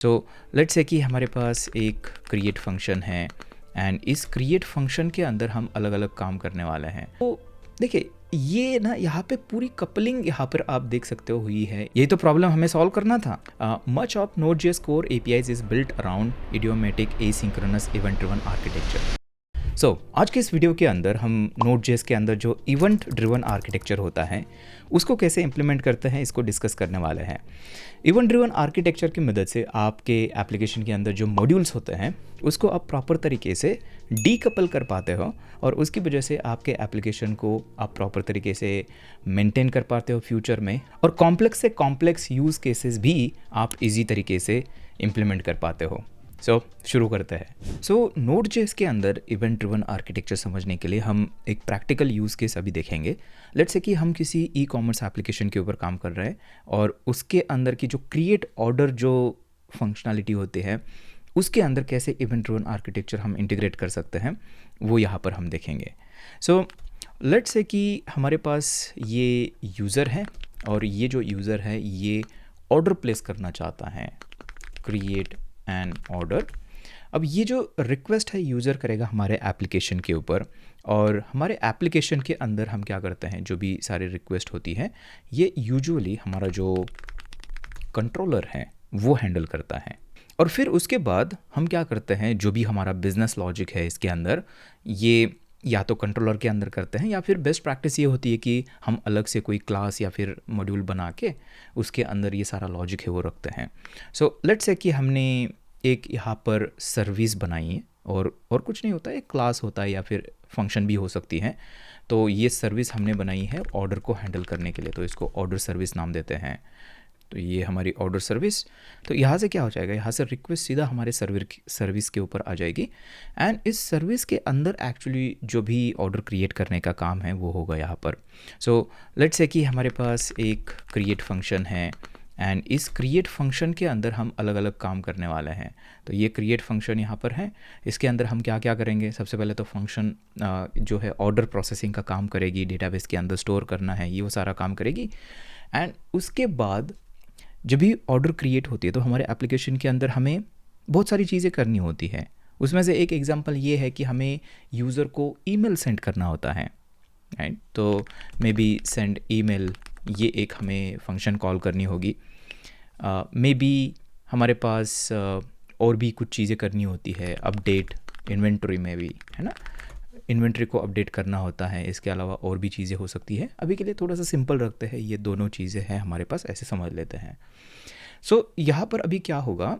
So let's say कि हमारे पास एक क्रिएट फंक्शन है एंड इस क्रिएट फंक्शन के अंदर हम अलग अलग काम करने वाले हैं। तो देखिए ये ना यहाँ पे पूरी कपलिंग यहाँ पर आप देख सकते हो हुई है। यही तो प्रॉब्लम हमें सॉल्व करना था। Much of Node.js core APIs is built around idiomatic asynchronous event driven architecture. आज के इस वीडियो के अंदर हम Node.js के अंदर जो इवेंट ड्रिवन आर्किटेक्चर होता है उसको कैसे इंप्लीमेंट करते हैं इसको डिस्कस करने वाले हैं। इवेंट ड्रिवन आर्किटेक्चर की मदद से आपके एप्लीकेशन के अंदर जो मॉड्यूल्स होते हैं उसको आप प्रॉपर तरीके से डीकपल कर पाते हो और उसकी वजह से आपके एप्लीकेशन को आप प्रॉपर तरीके से मेंटेन कर पाते हो फ्यूचर में, और कॉम्प्लेक्स से कॉम्प्लेक्स यूज़ केसेस भी आप इजी तरीके से इम्प्लीमेंट कर पाते हो। शुरू करते हैं। Node.js के अंदर इवेंट ड्रिवन आर्किटेक्चर समझने के लिए हम एक प्रैक्टिकल यूज़ केस अभी देखेंगे। लेट्स से कि हम किसी ई कॉमर्स एप्लीकेशन के ऊपर काम कर रहे हैं और उसके अंदर की जो क्रिएट ऑर्डर जो फंक्शनैलिटी होती है उसके अंदर कैसे इवेंट ड्रिवन आर्किटेक्चर हम इंटीग्रेट कर सकते हैं वो यहाँ पर हम देखेंगे। लेट्स से कि हमारे पास ये यूज़र है और ये जो यूज़र है ये ऑर्डर प्लेस करना चाहता है, क्रिएट एन ऑर्डर। अब ये जो रिक्वेस्ट है यूज़र करेगा हमारे एप्लीकेशन के ऊपर, और हमारे एप्लीकेशन के अंदर हम क्या करते हैं, जो भी सारे रिक्वेस्ट होती है ये यूजुअली हमारा जो कंट्रोलर है वो हैंडल करता है। और फिर उसके बाद हम क्या करते हैं, जो भी हमारा बिजनेस लॉजिक है इसके अंदर ये या तो कंट्रोलर के अंदर करते हैं या फिर बेस्ट प्रैक्टिस ये होती है कि हम अलग से कोई क्लास या फिर मॉड्यूल बना के उसके अंदर ये सारा लॉजिक है वो रखते हैं। लेट्स से कि हमने एक यहाँ पर सर्विस बनाई है और कुछ नहीं होता है, एक क्लास होता है या फिर फंक्शन भी हो सकती है। तो ये सर्विस हमने बनाई है ऑर्डर को हैंडल करने के लिए, तो इसको ऑर्डर सर्विस नाम देते हैं। तो ये हमारी ऑर्डर सर्विस। तो यहाँ से क्या हो जाएगा, यहाँ से रिक्वेस्ट सीधा हमारे सर्विस के ऊपर आ जाएगी एंड इस सर्विस के अंदर एक्चुअली जो भी ऑर्डर क्रिएट करने का काम है वो होगा यहाँ पर। लेट्स से कि हमारे पास एक क्रिएट फंक्शन है एंड इस क्रिएट फंक्शन के अंदर हम अलग अलग काम करने वाले हैं। तो ये क्रिएट फंक्शन यहाँ पर है, इसके अंदर हम क्या क्या करेंगे। सबसे पहले तो फंक्शन जो है ऑर्डर प्रोसेसिंग का काम करेगी, डेटाबेस के अंदर स्टोर करना है ये वो सारा काम करेगी। एंड उसके बाद जब भी ऑर्डर क्रिएट होती है तो हमारे एप्लीकेशन के अंदर हमें बहुत सारी चीज़ें करनी होती है। उसमें से एक एग्जांपल ये है कि हमें यूज़र को ईमेल सेंड करना होता है, राइट। तो मे बी सेंड ईमेल, ये एक हमें फंक्शन कॉल करनी होगी। मे बी हमारे पास और भी कुछ चीज़ें करनी होती है, अपडेट इन्वेंटरी में भी, है ना, इन्वेंटरी को अपडेट करना होता है। इसके अलावा और भी चीज़ें हो सकती है। अभी के लिए थोड़ा सा सिंपल रखते हैं, ये दोनों चीज़ें हैं हमारे पास, ऐसे समझ लेते हैं। यहाँ पर अभी क्या होगा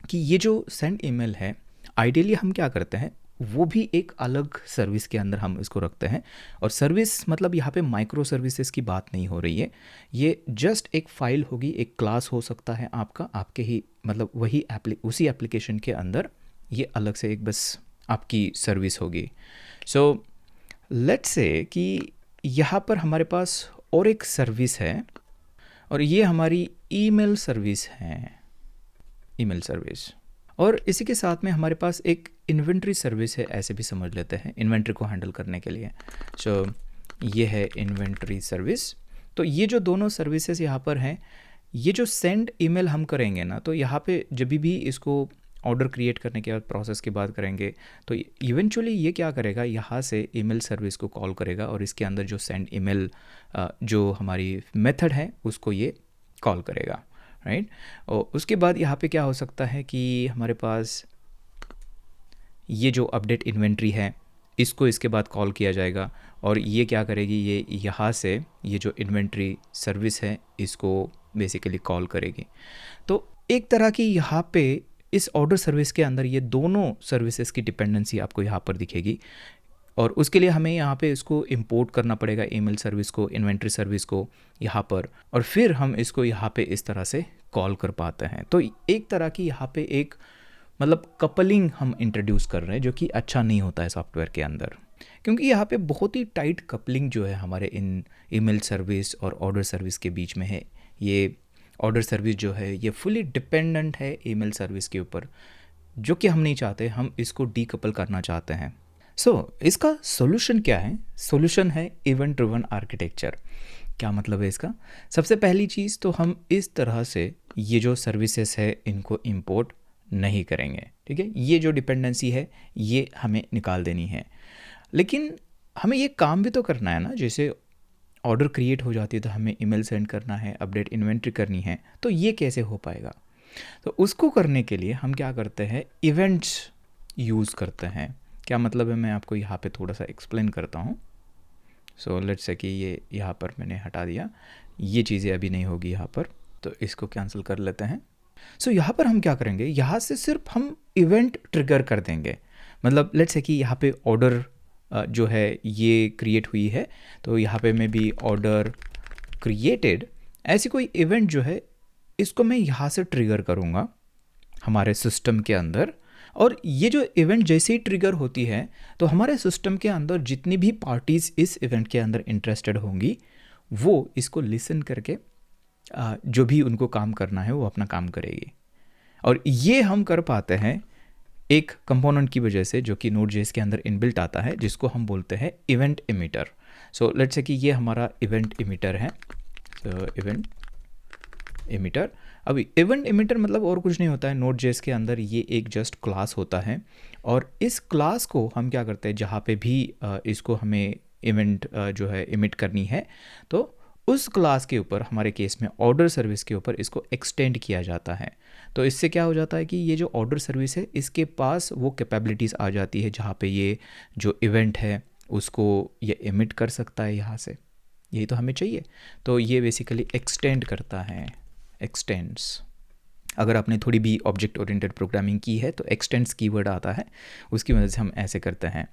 कि ये जो सेंड ईमेल है आइडियली हम क्या करते हैं वो भी एक अलग सर्विस के अंदर हम इसको रखते हैं। और सर्विस मतलब यहाँ पे माइक्रो सर्विसेज की बात नहीं हो रही है, ये जस्ट एक फाइल होगी, एक क्लास हो सकता है आपका, आपके ही मतलब वही उसी एप्लीकेशन के अंदर ये अलग से एक बस आपकी सर्विस होगी। लेट्स से कि यहाँ पर हमारे पास और एक सर्विस है और ये हमारी ईमेल सर्विस है, ईमेल सर्विस। और इसी के साथ में हमारे पास एक इन्वेंट्री सर्विस है, ऐसे भी समझ लेते हैं, इन्वेंट्री को हैंडल करने के लिए। ये है इन्वेंट्री सर्विस। तो ये जो दोनों सर्विसेज यहाँ पर हैं, ये जो सेंड ईमेल हम करेंगे ना, तो यहाँ पे जब भी इसको ऑर्डर क्रिएट करने के बाद प्रोसेस की बात करेंगे तो इवेंचुअली ये क्या करेगा, यहाँ से ईमेल सर्विस को कॉल करेगा और इसके अंदर जो सेंड ईमेल जो हमारी मेथड है उसको ये कॉल करेगा, राइट। और उसके बाद यहाँ पे क्या हो सकता है कि हमारे पास ये जो अपडेट इन्वेंट्री है इसको इसके बाद कॉल किया जाएगा और ये क्या करेगी, ये यहाँ से ये जो इन्वेंट्री सर्विस है इसको बेसिकली कॉल करेगी। तो एक तरह की यहाँ पे इस ऑर्डर सर्विस के अंदर ये दोनों सर्विसेज की डिपेंडेंसी आपको यहाँ पर दिखेगी और उसके लिए हमें यहाँ पे इसको इंपोर्ट करना पड़ेगा, ईमेल सर्विस को, इन्वेंट्री सर्विस को यहाँ पर, और फिर हम इसको यहाँ पे इस तरह से कॉल कर पाते हैं। तो एक तरह की यहाँ पे एक मतलब कपलिंग हम इंट्रोड्यूस कर रहे हैं जो कि अच्छा नहीं होता है सॉफ्टवेयर के अंदर, क्योंकि यहाँ पे बहुत ही टाइट कपलिंग जो है हमारे इन ईमेल सर्विस और ऑर्डर सर्विस के बीच में है। ये ऑर्डर सर्विस जो है ये फुली डिपेंडेंट है ईमेल सर्विस के ऊपर, जो कि हम नहीं चाहते, हम इसको डीकपल करना चाहते हैं। इसका सॉल्यूशन क्या है? सॉल्यूशन है इवेंट ड्रिवन आर्किटेक्चर। क्या मतलब है इसका? सबसे पहली चीज़ तो हम इस तरह से ये जो सर्विसेज है इनको इंपोर्ट नहीं करेंगे, ठीक है? ये जो डिपेंडेंसी है ये हमें निकाल देनी है। लेकिन हमें ये काम भी तो करना है ना, जैसे ऑर्डर क्रिएट हो जाती है तो हमें ईमेल सेंड करना है, अपडेट इन्वेंट्री करनी है, तो ये कैसे हो पाएगा? तो उसको करने के लिए हम क्या करते हैं, इवेंट्स यूज़ करते हैं। क्या मतलब है, मैं आपको यहाँ पे थोड़ा सा एक्सप्लेन करता हूँ। सो लेट्स से कि ये यहाँ पर मैंने हटा दिया, ये चीज़ें अभी नहीं होगी यहाँ पर, तो इसको कैंसिल कर लेते हैं। सो यहाँ पर हम क्या करेंगे, यहाँ से सिर्फ हम इवेंट ट्रिगर कर देंगे। मतलब लेट्स से कि यहाँ पे ऑर्डर जो है ये क्रिएट हुई है, तो यहाँ पे मैं भी ऑर्डर क्रिएटेड ऐसी कोई इवेंट जो है इसको मैं यहाँ से ट्रिगर करूँगा हमारे सिस्टम के अंदर। और ये जो इवेंट जैसे ही ट्रिगर होती है तो हमारे सिस्टम के अंदर जितनी भी पार्टीज़ इस इवेंट के अंदर इंटरेस्टेड होंगी वो इसको लिसन करके जो भी उनको काम करना है वो अपना काम करेगी। और ये हम कर पाते हैं एक कंपोनेंट की वजह से जो कि Node.js के अंदर इनबिल्ट आता है, जिसको हम बोलते हैं event emitter. So let's say कि ये हमारा इवेंट इमिटर है। तो इवेंट इमिटर, अभी इवेंट इमिटर मतलब और कुछ नहीं होता है, Node.js के अंदर ये एक जस्ट क्लास होता है। और इस क्लास को हम क्या करते हैं, जहाँ पे भी इसको हमें इवेंट जो है इमिट करनी है, तो उस क्लास के ऊपर, हमारे केस में ऑर्डर सर्विस के ऊपर, इसको एक्सटेंड किया जाता है। तो इससे क्या हो जाता है कि ये जो ऑर्डर सर्विस है इसके पास वो कैपेबिलिटीज़ आ जाती है जहाँ पे ये जो इवेंट है उसको ये इमिट कर सकता है यहाँ से। यही तो हमें चाहिए। तो ये बेसिकली एक्सटेंड करता है, एक्सटेंड्स। अगर आपने थोड़ी भी ऑब्जेक्ट ओरिएंटेड प्रोग्रामिंग की है तो एक्सटेंड्स कीवर्ड आता है, उसकी वजह से हम ऐसे करते हैं।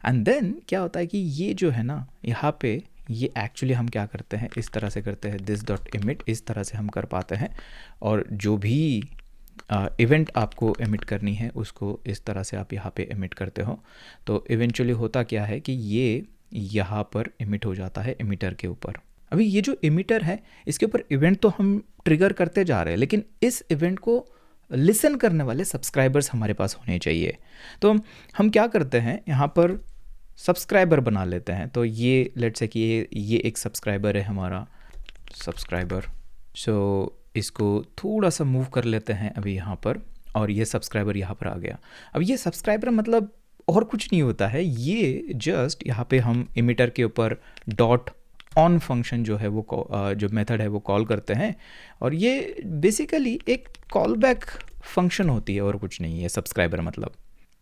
एंड देन क्या होता है कि ये जो है ना, यहाँ पे ये एक्चुअली हम क्या करते हैं, इस तरह से करते हैं, दिस डॉट इमिट, इस तरह से हम कर पाते हैं। और जो भी इवेंट आपको एमिट करनी है उसको इस तरह से आप यहाँ पे एमिट करते हो। तो इवेंचुअली होता क्या है कि ये यहाँ पर एमिट हो जाता है इमिटर के ऊपर। अभी ये जो इमिटर है इसके ऊपर इवेंट तो हम ट्रिगर करते जा रहे हैं, लेकिन इस इवेंट को लिसन करने वाले सब्सक्राइबर्स हमारे पास होने चाहिए। तो हम क्या करते हैं, यहाँ पर सब्सक्राइबर बना लेते हैं। तो ये लेट्स से कि ये एक सब्सक्राइबर है हमारा, सब्सक्राइबर। सो इसको थोड़ा सा मूव कर लेते हैं अभी यहाँ पर, और ये सब्सक्राइबर यहाँ पर आ गया। अब ये सब्सक्राइबर मतलब और कुछ नहीं होता है, ये जस्ट यहाँ पे हम इमिटर के ऊपर डॉट ऑन फंक्शन जो है वो जो मेथड है वो कॉल करते हैं। और ये बेसिकली एक कॉल बैक फंक्शन होती है और कुछ नहीं है सब्सक्राइबर मतलब।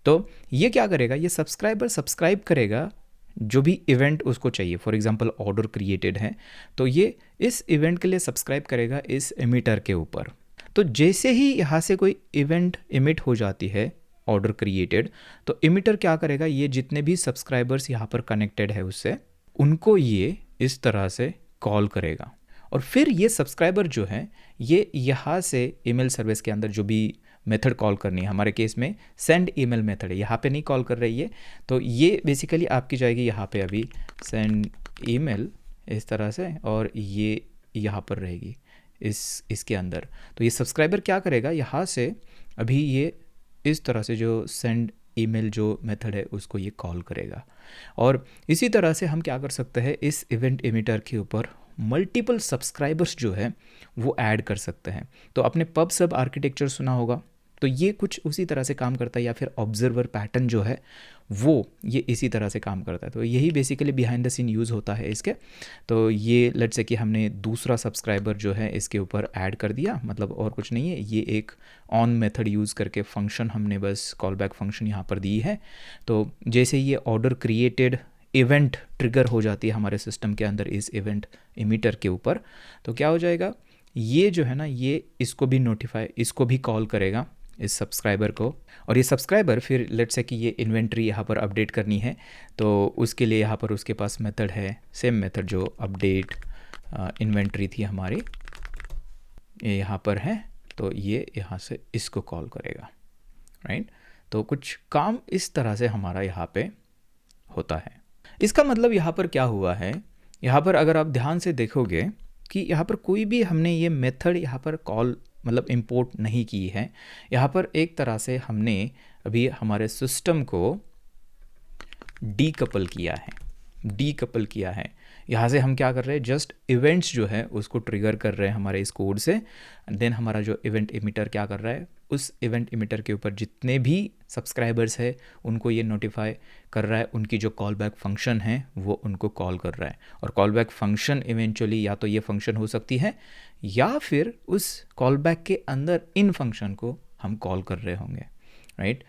तो ये क्या करेगा, ये सब्सक्राइबर सब्सक्राइब करेगा जो भी इवेंट उसको चाहिए। फॉर एग्जांपल ऑर्डर क्रिएटेड है तो ये इस इवेंट के लिए सब्सक्राइब करेगा इस इमिटर के ऊपर। तो जैसे ही यहाँ से कोई इवेंट इमिट हो जाती है ऑर्डर क्रिएटेड, तो इमिटर क्या करेगा, ये जितने भी सब्सक्राइबर्स यहाँ पर कनेक्टेड है उससे, उनको ये इस तरह से कॉल करेगा। और फिर ये सब्सक्राइबर जो है ये यहाँ से ईमेल सर्विस के अंदर जो भी मेथड कॉल करनी है, हमारे केस में सेंड ईमेल मेथड है, यहाँ पे नहीं कॉल कर रही है, तो ये बेसिकली आपकी जाएगी यहाँ पे अभी सेंड ईमेल इस तरह से, और ये यहाँ पर रहेगी इसके अंदर। तो ये सब्सक्राइबर क्या करेगा, यहाँ से अभी ये इस तरह से जो सेंड ईमेल जो मेथड है उसको ये कॉल करेगा। और इसी तरह से हम क्या कर सकते हैं, इस इवेंट इमिटर के ऊपर मल्टीपल सब्सक्राइबर्स जो है वो ऐड कर सकते हैं। तो आपने पब सब आर्किटेक्चर सुना होगा, तो ये कुछ उसी तरह से काम करता है, या फिर ऑब्जर्वर पैटर्न जो है वो ये इसी तरह से काम करता है। तो यही basically behind the scene use होता है इसके। तो ये लेट्स से कि हमने दूसरा सब्सक्राइबर जो है इसके ऊपर ऐड कर दिया, मतलब और कुछ नहीं है, ये एक ऑन मेथड यूज़ करके फंक्शन हमने बस कॉल बैक फंक्शन यहाँ पर दी है। तो जैसे ये ऑर्डर क्रिएटेड इवेंट ट्रिगर हो जाती है हमारे सिस्टम के अंदर इस इवेंट इमिटर के ऊपर, तो क्या हो जाएगा, ये जो है ना ये इसको भी नोटिफाई, इसको भी कॉल करेगा इस सब्सक्राइबर को। और ये सब्सक्राइबर फिर लेट्स से कि ये इन्वेंट्री यहाँ पर अपडेट करनी है, तो उसके लिए यहाँ पर उसके पास मेथड है, सेम मेथड जो अपडेट इन्वेंट्री थी हमारी, ये यहाँ पर है, तो ये यहाँ से इसको कॉल करेगा, राइट। तो कुछ काम इस तरह से हमारा यहाँ पे होता है। इसका मतलब यहाँ पर क्या हुआ है, यहाँ पर अगर आप ध्यान से देखोगे कि यहाँ पर कोई भी हमने ये मेथड यहाँ पर कॉल मतलब इंपोर्ट नहीं की है। यहाँ पर एक तरह से हमने अभी हमारे सिस्टम को डीकपल किया है, यहाँ से हम क्या कर रहे हैं, जस्ट इवेंट्स जो है उसको ट्रिगर कर रहे हैं हमारे इस कोड से। देन हमारा जो इवेंट इमिटर क्या कर रहा है, उस इवेंट इमिटर के ऊपर जितने भी सब्सक्राइबर्स है उनको ये नोटिफाई कर रहा है, उनकी जो कॉल बैक फंक्शन है वो उनको कॉल कर रहा है। और कॉल बैक फंक्शन इवेंचुअली या तो ये फंक्शन हो सकती है या फिर उस कॉल बैक के अंदर इन फंक्शन को हम कॉल कर रहे होंगे, राइट।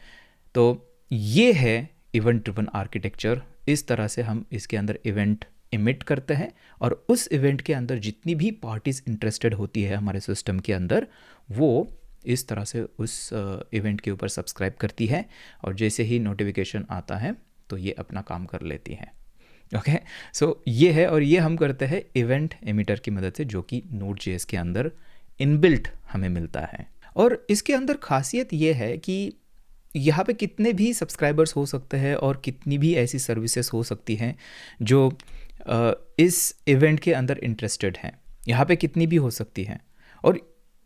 तो ये है इवेंट ड्रिवन आर्किटेक्चर। इस तरह से हम इसके अंदर इवेंट इमिट करते हैं और उस इवेंट के अंदर जितनी भी पार्टीज इंटरेस्टेड होती है हमारे सिस्टम के अंदर, वो इस तरह से उस इवेंट के ऊपर सब्सक्राइब करती है और जैसे ही नोटिफिकेशन आता है तो ये अपना काम कर लेती है। ओके, सो ये है, और ये हम करते हैं इवेंट एमिटर की मदद से, जो कि Node.js के अंदर इनबिल्ट हमें मिलता है। और इसके अंदर खासियत ये है कि यहाँ पे कितने भी सब्सक्राइबर्स हो सकते हैं और कितनी भी ऐसी सर्विसेज हो सकती हैं जो इस इवेंट के अंदर इंटरेस्टेड हैं, यहाँ पे कितनी भी हो सकती हैं। और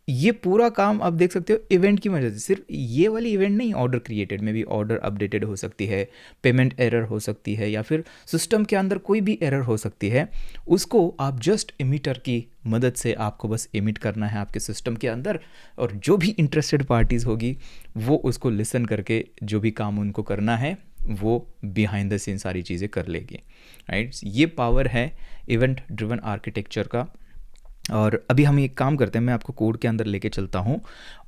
ये पूरा काम आप देख सकते हो इवेंट की वजह से। सिर्फ ये वाली इवेंट नहीं, ऑर्डर क्रिएटेड में भी ऑर्डर अपडेटेड हो सकती है, पेमेंट एरर हो सकती है, या फिर सिस्टम के अंदर कोई भी एरर हो सकती है। उसको आप जस्ट इमिटर की मदद से आपको बस इमिट करना है आपके सिस्टम के अंदर, और जो भी इंटरेस्टेड पार्टीज़ होगी वो उसको लिसन करके जो भी काम उनको करना है वो बिहाइंड द सीन सारी चीज़ें कर लेगी, राइट। ये पावर है इवेंट ड्रिवन आर्किटेक्चर का। और अभी हम एक काम करते हैं, मैं आपको कोड के अंदर लेके चलता हूँ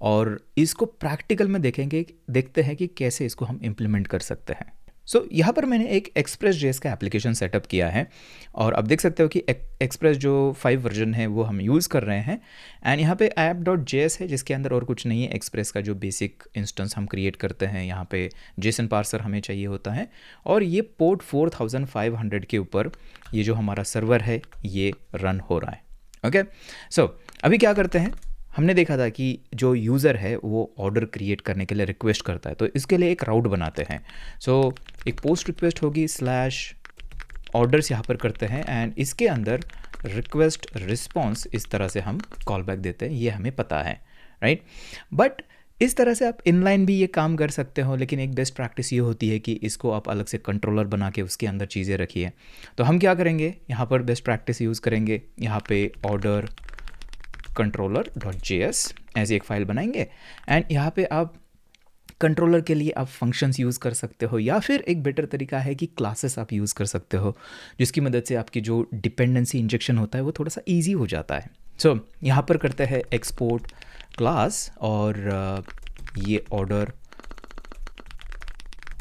और इसको प्रैक्टिकल में देखते हैं कि कैसे इसको हम इम्प्लीमेंट कर सकते हैं। सो यहाँ पर मैंने एक Express.js का एप्लीकेशन सेटअप किया है और अब देख सकते हो कि एक्सप्रेस जो 5 वर्जन है वो हम यूज़ कर रहे हैं। एंड यहाँ पे app.js है जिसके अंदर और कुछ नहीं है, एक्सप्रेस का जो बेसिक इंस्टेंस हम क्रिएट करते हैं, यहाँ पे JSON पार्सर हमें चाहिए होता है। और ये पोर्ट 4500 के ऊपर ये जो हमारा सर्वर है ये रन हो रहा है। ओके, सो अभी क्या करते हैं, हमने देखा था कि जो यूज़र है वो ऑर्डर क्रिएट करने के लिए रिक्वेस्ट करता है, तो इसके लिए एक राउट बनाते हैं। सो एक पोस्ट रिक्वेस्ट होगी /orders यहाँ पर करते हैं एंड इसके अंदर रिक्वेस्ट रिस्पॉन्स इस तरह से हम कॉल बैक देते हैं, ये हमें पता है, राइट। बट इस तरह से आप इनलाइन भी ये काम कर सकते हो, लेकिन एक बेस्ट प्रैक्टिस ये होती है कि इसको आप अलग से कंट्रोलर बना के उसके अंदर चीज़ें रखिए। तो हम क्या करेंगे, यहाँ पर बेस्ट प्रैक्टिस यूज़ करेंगे, यहाँ पे ऑर्डर controller.js ऐसी एक फ़ाइल बनाएंगे एंड यहाँ पे आप कंट्रोलर के लिए आप फंक्शंस यूज़ कर सकते हो, या फिर एक बेटर तरीका है कि क्लासेस आप यूज़ कर सकते हो, जिसकी मदद से आपकी जो डिपेंडेंसी इंजेक्शन होता है वो थोड़ा सा ईजी हो जाता है। सो यहाँ पर करते हैं एक्सपोर्ट क्लास और ये ऑर्डर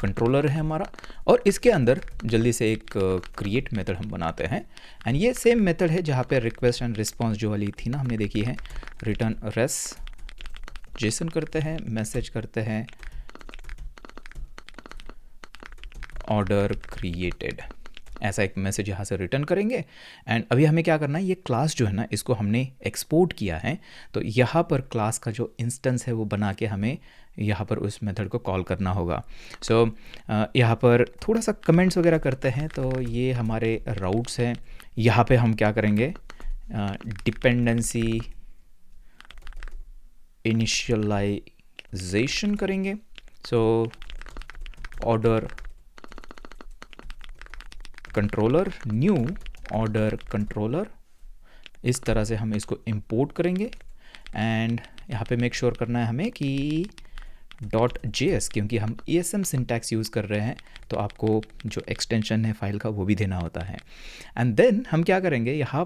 कंट्रोलर है हमारा, और इसके अंदर जल्दी से एक क्रिएट मेथड हम बनाते हैं एंड ये सेम मेथड है जहाँ पे रिक्वेस्ट एंड रिस्पॉन्स जो वाली थी ना हमने देखी है, रिटर्न रेस जेसन करते हैं, मैसेज करते हैं ऑर्डर क्रिएटेड, ऐसा एक मैसेज यहाँ से रिटर्न करेंगे। एंड अभी हमें क्या करना है, ये क्लास जो है ना इसको हमने एक्सपोर्ट किया है, तो यहाँ पर क्लास का जो इंस्टेंस है वो बना के हमें यहाँ पर उस मेथड को कॉल करना होगा। सो यहाँ पर थोड़ा सा कमेंट्स वगैरह करते हैं, तो ये हमारे राउट्स हैं। यहाँ पे हम क्या करेंगे, डिपेंडेंसी इनिशियलाइजेशन करेंगे। So order controller new order controller, इस तरह से हम इसको इंपोर्ट करेंगे एंड यहाँ पे मेक श्योर करना है हमें कि .js, क्योंकि हम ESM सिंटैक्स यूज़ कर रहे हैं तो आपको जो एक्सटेंशन है फाइल का वो भी देना होता है। एंड देन हम क्या करेंगे, यहाँ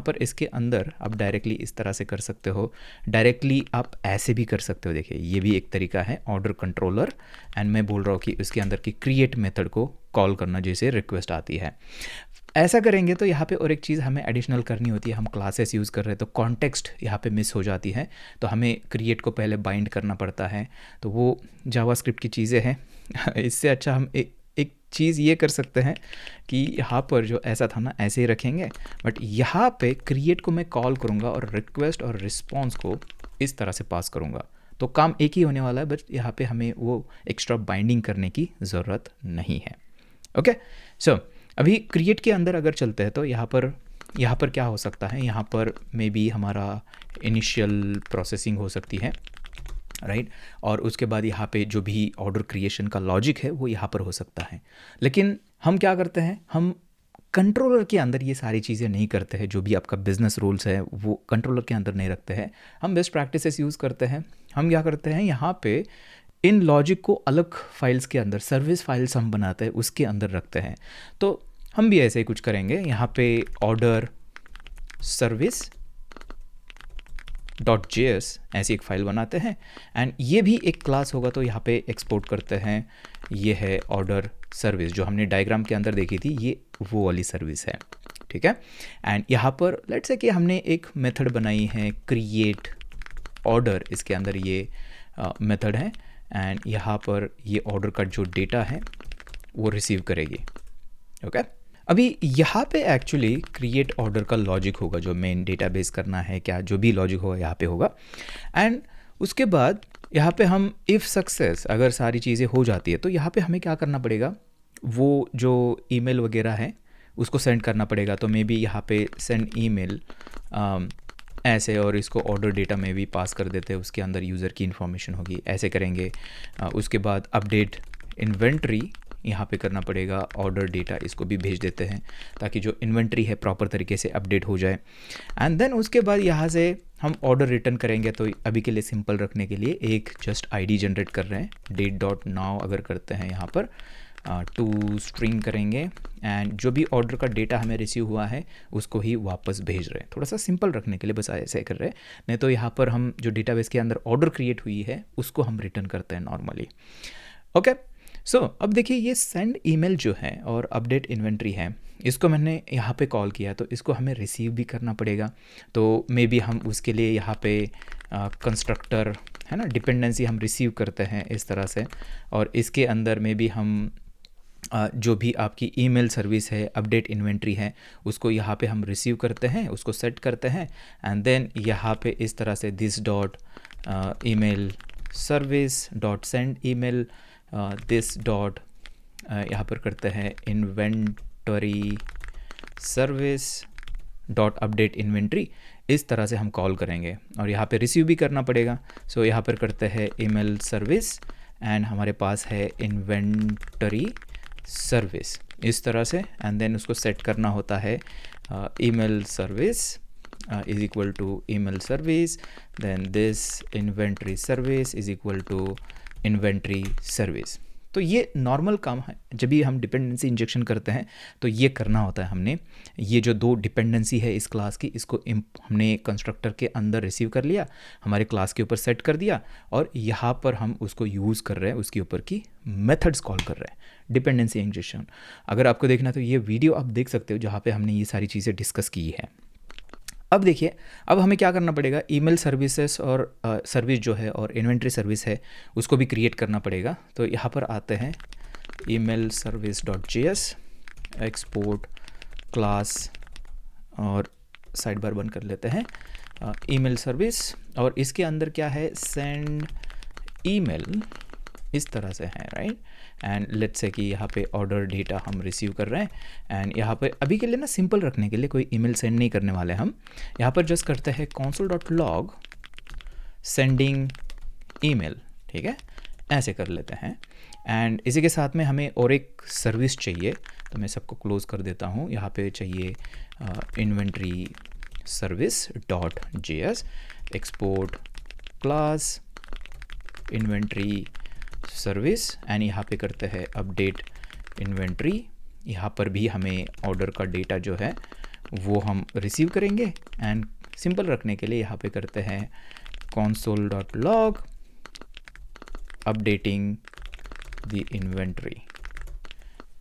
पर इसके अंदर आप डायरेक्टली इस तरह से कर सकते हो, डायरेक्टली आप ऐसे भी कर सकते हो। देखिए ये भी एक तरीका है, ऑर्डर कंट्रोलर एंड मैं बोल रहा हूँ कि उसके अंदर की क्रिएट मेथड को कॉल करना जैसे रिक्वेस्ट आती है। ऐसा करेंगे तो यहाँ पे और एक चीज़ हमें एडिशनल करनी होती है, हम क्लासेस यूज़ कर रहे हैं तो कॉन्टेक्स्ट यहाँ पे मिस हो जाती है, तो हमें क्रिएट को पहले बाइंड करना पड़ता है, तो वो जावास्क्रिप्ट की चीज़ें हैं। इससे अच्छा हम एक चीज़ ये कर सकते हैं कि यहाँ पर जो ऐसा था ना ऐसे ही रखेंगे, बट यहाँ पे क्रिएट को मैं कॉल करूँगा और रिक्वेस्ट और रिस्पॉन्स को इस तरह से पास करूँगा, तो काम एक ही होने वाला है, बट यहाँ पे हमें वो एक्स्ट्रा बाइंडिंग करने की ज़रूरत नहीं है। ओके, सो अभी क्रिएट के अंदर अगर चलते हैं तो यहाँ पर क्या हो सकता है, यहाँ पर मे बी हमारा इनिशियल प्रोसेसिंग हो सकती है, राइट। और उसके बाद यहाँ पे जो भी ऑर्डर क्रिएशन का लॉजिक है वो यहाँ पर हो सकता है। लेकिन हम क्या करते हैं, हम कंट्रोलर के अंदर ये सारी चीज़ें नहीं करते हैं, जो भी आपका बिजनेस रूल्स है वो कंट्रोलर के अंदर नहीं रखते हैं। हम बेस्ट प्रैक्टिसेस यूज़ करते हैं। हम क्या करते हैं, यहाँ पे इन लॉजिक को अलग फाइल्स के अंदर, सर्विस फाइल्स हम बनाते हैं उसके अंदर रखते हैं। तो हम भी ऐसे ही कुछ करेंगे। यहाँ पे ऑर्डर सर्विस .js ऐसी एक फ़ाइल बनाते हैं एंड ये भी एक क्लास होगा, तो यहाँ पे एक्सपोर्ट करते हैं। ये है ऑर्डर सर्विस, जो हमने डायग्राम के अंदर देखी थी, ये वो वाली सर्विस है, ठीक है। एंड यहाँ पर लेट्स से कि हमने एक मेथड बनाई है क्रिएट ऑर्डर, इसके अंदर ये मेथड है एंड यहाँ पर ये ऑर्डर का जो डेटा है वो रिसीव करेगी, ओके। अभी यहाँ पे एक्चुअली क्रिएट ऑर्डर का लॉजिक होगा, जो मेन डेटाबेस करना है क्या, जो भी लॉजिक होगा यहाँ पे होगा। एंड उसके बाद यहाँ पे हम इफ़ सक्सेस, अगर सारी चीज़ें हो जाती है तो यहाँ पे हमें क्या करना पड़ेगा, वो जो ईमेल वगैरह है उसको सेंड करना पड़ेगा। तो मे बी यहाँ पे सेंड ईमेल ऐसे, और इसको ऑर्डर डेटा में भी पास कर देते हैं, उसके अंदर यूज़र की इन्फॉर्मेशन होगी, ऐसे करेंगे। उसके बाद अपडेट इन्वेंट्री यहाँ पे करना पड़ेगा, ऑर्डर डेटा इसको भी भेज देते हैं ताकि जो इन्वेंट्री है प्रॉपर तरीके से अपडेट हो जाए। एंड देन उसके बाद यहाँ से हम ऑर्डर रिटर्न करेंगे। तो अभी के लिए सिंपल रखने के लिए एक जस्ट आईडी जनरेट कर रहे हैं, date.now अगर करते हैं यहाँ पर टू स्ट्रिंग करेंगे एंड जो भी ऑर्डर का डेटा हमें रिसीव हुआ है उसको ही वापस भेज रहे हैं। थोड़ा सा सिंपल रखने के लिए बस ऐसे कर रहे हैं, नहीं तो यहाँ पर हम जो डेटाबेस के अंदर ऑर्डर क्रिएट हुई है उसको हम रिटर्न करते हैं नॉर्मली, ओके। सो अब देखिए ये सेंड ईमेल जो है और अपडेट इन्वेंट्री है, इसको मैंने यहाँ पे कॉल किया, तो इसको हमें रिसीव भी करना पड़ेगा। तो मे बी हम उसके लिए यहाँ पे कंस्ट्रक्टर है ना, डिपेंडेंसी हम रिसीव करते हैं इस तरह से, और इसके अंदर में भी हम जो भी आपकी ईमेल सर्विस है, अपडेट इन्वेंट्री है, उसको यहाँ पे हम रिसीव करते हैं, उसको सेट करते हैं। एंड देन यहाँ पे इस तरह से this dot email service dot send email this dot यहाँ पर करते हैं inventory service dot update inventory, इस तरह से हम कॉल करेंगे और यहाँ पे रिसीव भी करना पड़ेगा। सो यहाँ पर करते हैं ईमेल सर्विस एंड हमारे पास है इन्वेंटरी सर्विस इस तरह से, एंड देन उसको सेट करना होता है email service is equal to email service, then this inventory service is equal to inventory service. तो ये नॉर्मल काम है, जब भी हम डिपेंडेंसी इंजेक्शन करते हैं तो ये करना होता है हमने। ये जो दो डिपेंडेंसी है इस क्लास की, इसको हमने कंस्ट्रक्टर के अंदर रिसीव कर लिया, हमारे क्लास के ऊपर सेट कर दिया, और यहाँ पर हम उसको यूज़ कर रहे हैं, उसके ऊपर की मेथड्स कॉल कर रहे हैं, डिपेंडेंसी इंजेक्शन। अगर आपको देखना तो ये वीडियो आप देख सकते हो जहाँ पे हमने ये सारी चीज़ें डिस्कस की है। अब देखिए, अब हमें क्या करना पड़ेगा, ईमेल सर्विसेज और सर्विस जो है और इन्वेंट्री सर्विस है उसको भी क्रिएट करना पड़ेगा। तो यहाँ पर आते हैं email service dot JS, export class, और साइड बार बंद कर लेते हैं, ईमेल सर्विस, और इसके अंदर क्या है, सेंड ईमेल, इस तरह से है, राइट। एंड लेट्स से कि यहाँ पे ऑर्डर डेटा हम रिसीव कर रहे हैं, एंड यहाँ पे अभी के लिए ना सिंपल रखने के लिए कोई ईमेल सेंड नहीं करने वाले हम, यहाँ पर जस्ट करते हैं console.log सेंडिंग ईमेल, ठीक है, ऐसे कर लेते हैं। एंड इसी के साथ में हमें और एक सर्विस चाहिए, तो मैं सबको क्लोज कर देता हूँ। यहाँ पे चाहिए inventory service dot JS, export class inventory service, and यहाँ पे करते हैं अपडेट इन्वेंट्री। यहाँ पर भी हमें ऑर्डर का डेटा जो है वो हम रिसीव करेंगे, एंड सिंपल रखने के लिए यहाँ पे करते हैं console.log अपडेटिंग द इन्वेंट्री,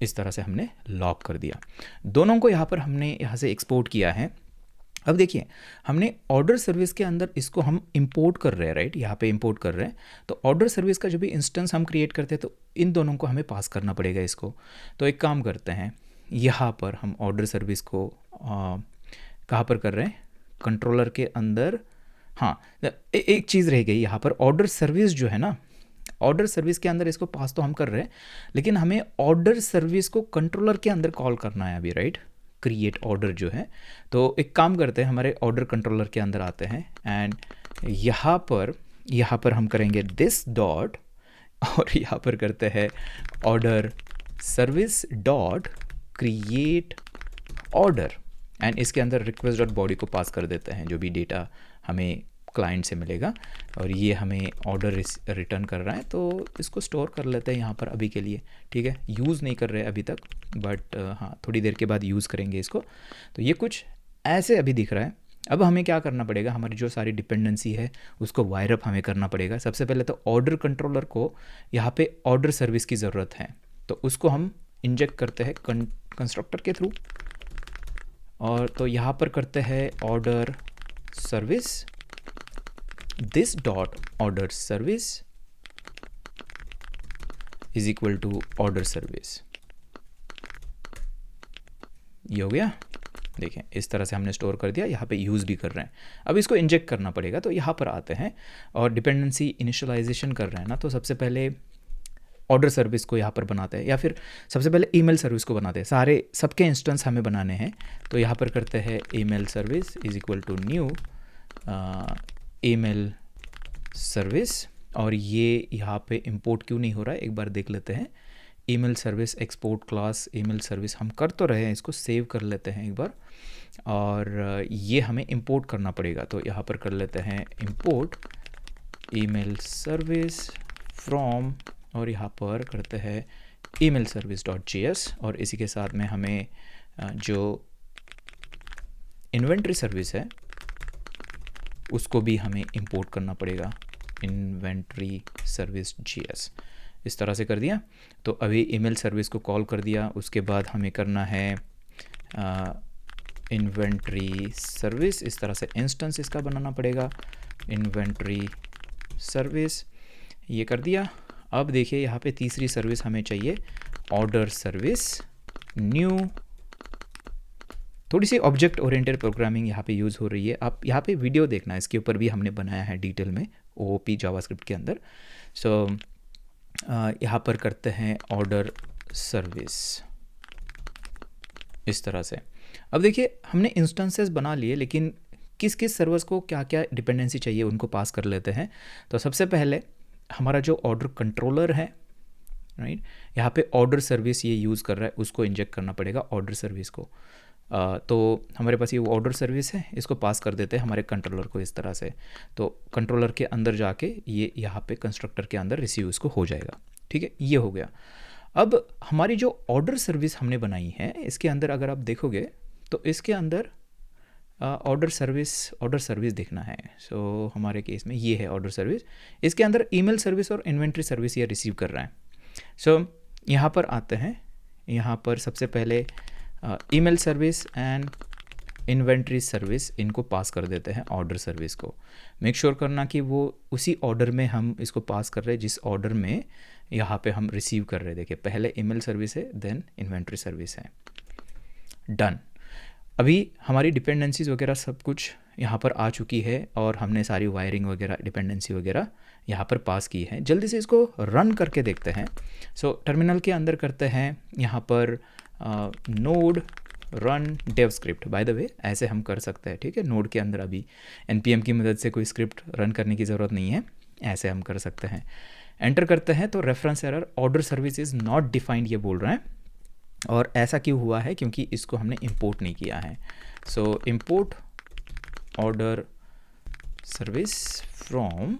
इस तरह से हमने लॉग कर दिया। दोनों को यहाँ पर हमने यहाँ से एक्सपोर्ट किया है। अब देखिए, हमने ऑर्डर सर्विस के अंदर इसको हम इंपोर्ट कर रहे हैं, राइट, यहाँ पे इंपोर्ट कर रहे हैं। तो ऑर्डर सर्विस का जो भी इंस्टेंस हम क्रिएट करते हैं तो इन दोनों को हमें पास करना पड़ेगा इसको। तो एक काम करते हैं, यहाँ पर हम ऑर्डर सर्विस को कहाँ पर कर रहे हैं, कंट्रोलर के अंदर। हाँ, एक चीज़ रह गई यहाँ पर, ऑर्डर सर्विस जो है ना, ऑर्डर सर्विस के अंदर इसको पास तो हम कर रहे हैं, लेकिन हमें ऑर्डर सर्विस को कंट्रोलर के अंदर कॉल करना है अभी, राइट, क्रिएट ऑर्डर जो है। तो एक काम करते हैं, हमारे ऑर्डर कंट्रोलर के अंदर आते हैं, एंड यहाँ पर हम करेंगे दिस डॉट, और यहाँ पर करते हैं order service dot create order, and इसके अंदर रिक्वेस्ट डॉट बॉडी को पास कर देते हैं जो भी डेटा हमें क्लाइंट से मिलेगा, और ये हमें ऑर्डर रिटर्न कर रहा है, तो इसको स्टोर कर लेते हैं यहाँ पर अभी के लिए, ठीक है। यूज़ नहीं कर रहे अभी तक, बट हाँ थोड़ी देर के बाद यूज़ करेंगे इसको। तो ये कुछ ऐसे अभी दिख रहा है। अब हमें क्या करना पड़ेगा, हमारी जो सारी डिपेंडेंसी है उसको वायर अप हमें करना पड़ेगा। सबसे पहले तो ऑर्डर कंट्रोलर को यहाँ पे ऑर्डर सर्विस की ज़रूरत है, तो उसको हम इंजेक्ट करते हैं कंस्ट्रक्टर के थ्रू, और तो यहाँ पर करते हैं order service, this dot order service is equal to order service. ये हो गया, देखें इस तरह से हमने स्टोर कर दिया, यहाँ पे यूज़ भी कर रहे हैं। अब इसको इंजेक्ट करना पड़ेगा, तो यहाँ पर आते हैं और डिपेंडेंसी इनिशियलाइजेशन कर रहे हैं ना, तो सबसे पहले ऑर्डर सर्विस को यहाँ पर बनाते हैं, या फिर सबसे पहले ईमेल सर्विस को बनाते हैं। सारे सबके इंस्टेंस हमें बनाने हैं, तो यहाँ पर करते हैं email service is equal to new email service, और ये यहाँ पे इंपोर्ट क्यों नहीं हो रहा है एक बार देख लेते हैं। Email service export class email service हम कर तो रहे हैं, इसको सेव कर लेते हैं एक बार, और ये हमें इंपोर्ट करना पड़ेगा। तो यहाँ पर कर लेते हैं इंपोर्ट ईमेल सर्विस फ्रॉम, और यहाँ पर करते हैं ईमेल सर्विस डॉट JS, और इसी के साथ में हमें जो इन्वेंट्री सर्विस है उसको भी हमें इंपोर्ट करना पड़ेगा, इन्वेंट्री सर्विस JS। इस तरह से कर दिया। तो अभी ईमेल सर्विस को कॉल कर दिया, उसके बाद हमें करना है इन्वेंट्री सर्विस, इस तरह से इंस्टेंस इसका बनाना पड़ेगा, इन्वेंट्री सर्विस, ये कर दिया। अब देखिए यहाँ पे तीसरी सर्विस हमें चाहिए, ऑर्डर सर्विस न्यू। थोड़ी सी ऑब्जेक्ट ओरिएंटेड प्रोग्रामिंग यहाँ पे यूज़ हो रही है, आप यहाँ पे वीडियो देखना, इसके ऊपर भी हमने बनाया है डिटेल में OOP जावास्क्रिप्ट के अंदर। सो यहाँ पर करते हैं ऑर्डर सर्विस इस तरह से। अब देखिए हमने इंस्टेंसेस बना लिए, लेकिन किस किस सर्वर्स को क्या क्या डिपेंडेंसी चाहिए उनको पास कर लेते हैं। तो सबसे पहले हमारा जो ऑर्डर कंट्रोलर है, राइट, यहाँ पे ऑर्डर सर्विस ये यूज़ कर रहा है, उसको इंजेक्ट करना पड़ेगा ऑर्डर सर्विस को। तो हमारे पास ये वो ऑर्डर सर्विस है, इसको पास कर देते हैं हमारे कंट्रोलर को इस तरह से। तो कंट्रोलर के अंदर जाके ये यहाँ पे कंस्ट्रक्टर के अंदर रिसीव इसको हो जाएगा, ठीक है, ये हो गया। अब हमारी जो ऑर्डर सर्विस हमने बनाई है, इसके अंदर अगर आप देखोगे तो इसके अंदर ऑर्डर सर्विस देखना है। सो हमारे केस में ये है ऑर्डर सर्विस, इसके अंदर ईमेल सर्विस और इन्वेंट्री सर्विस ये रिसीव कर रहा है। सो यहाँ पर आते हैं, यहाँ पर सबसे पहले email service and inventory service इनको पास कर देते हैं ऑर्डर सर्विस को। मेक श्योर करना कि वो उसी ऑर्डर में हम इसको पास कर रहे हैं जिस ऑर्डर में यहाँ पे हम रिसीव कर रहे हैं। देखिए पहले ईमेल सर्विस है, देन इन्वेंट्री सर्विस है। डन। अभी हमारी डिपेंडेंसीज वगैरह सब कुछ यहाँ पर आ चुकी है, और हमने सारी वायरिंग वगैरह डिपेंडेंसी वगैरह यहाँ पर पास की है। जल्दी से इसको रन करके देखते हैं। सो टर्मिनल के अंदर करते हैं यहाँ पर node run dev script. By the way ऐसे हम कर सकते हैं, ठीक है, नोड के अंदर अभी npm की मदद से कोई स्क्रिप्ट रन करने की ज़रूरत नहीं है, ऐसे हम कर सकते हैं। एंटर करते हैं तो reference error order service is not defined ये बोल रहा है, और ऐसा क्यों हुआ है, क्योंकि इसको हमने इंपोर्ट नहीं किया है। So import order service from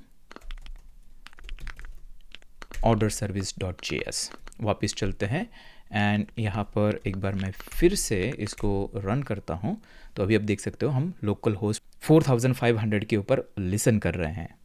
order service dot JS। वापस चलते हैं एंड यहाँ पर एक बार मैं फिर से इसको रन करता हूँ, तो अभी आप देख सकते हो हम लोकल होस्ट 4500 के ऊपर लिसन कर रहे हैं।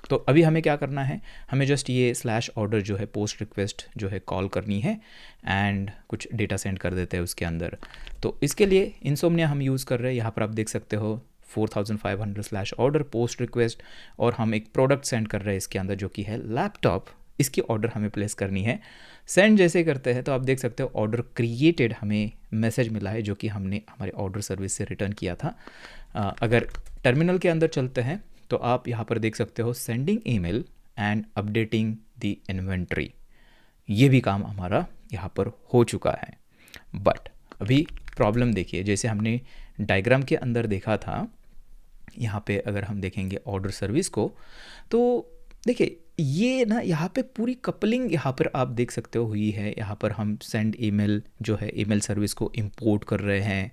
तो अभी हमें क्या करना है, हमें जस्ट ये /order जो है पोस्ट रिक्वेस्ट जो है कॉल करनी है, एंड कुछ डेटा सेंड कर देते हैं उसके अंदर। तो इसके लिए इंसोमनिया हम यूज़ कर रहे हैं, यहाँ पर आप देख सकते हो 4500/order पोस्ट रिक्वेस्ट, और हम एक प्रोडक्ट सेंड कर रहे हैं इसके अंदर जो कि है लैपटॉप। इसकी ऑर्डर हमें प्लेस करनी है। सेंड जैसे करते हैं तो आप देख सकते हो ऑर्डर क्रिएटेड हमें मैसेज मिला है, जो कि हमने हमारे ऑर्डर सर्विस से रिटर्न किया था। अगर टर्मिनल के अंदर चलते हैं तो आप यहाँ पर देख सकते हो sending email and updating the inventory, ये भी काम हमारा यहाँ पर हो चुका है। बट अभी प्रॉब्लम देखिए, जैसे हमने डायग्राम के अंदर देखा था, यहाँ पे अगर हम देखेंगे ऑर्डर सर्विस को, तो देखिए ये ना यहाँ पे पूरी कपलिंग यहाँ पर आप देख सकते हो हुई है। यहाँ पर हम सेंड ईमेल जो है, ईमेल सर्विस को इंपोर्ट कर रहे हैं,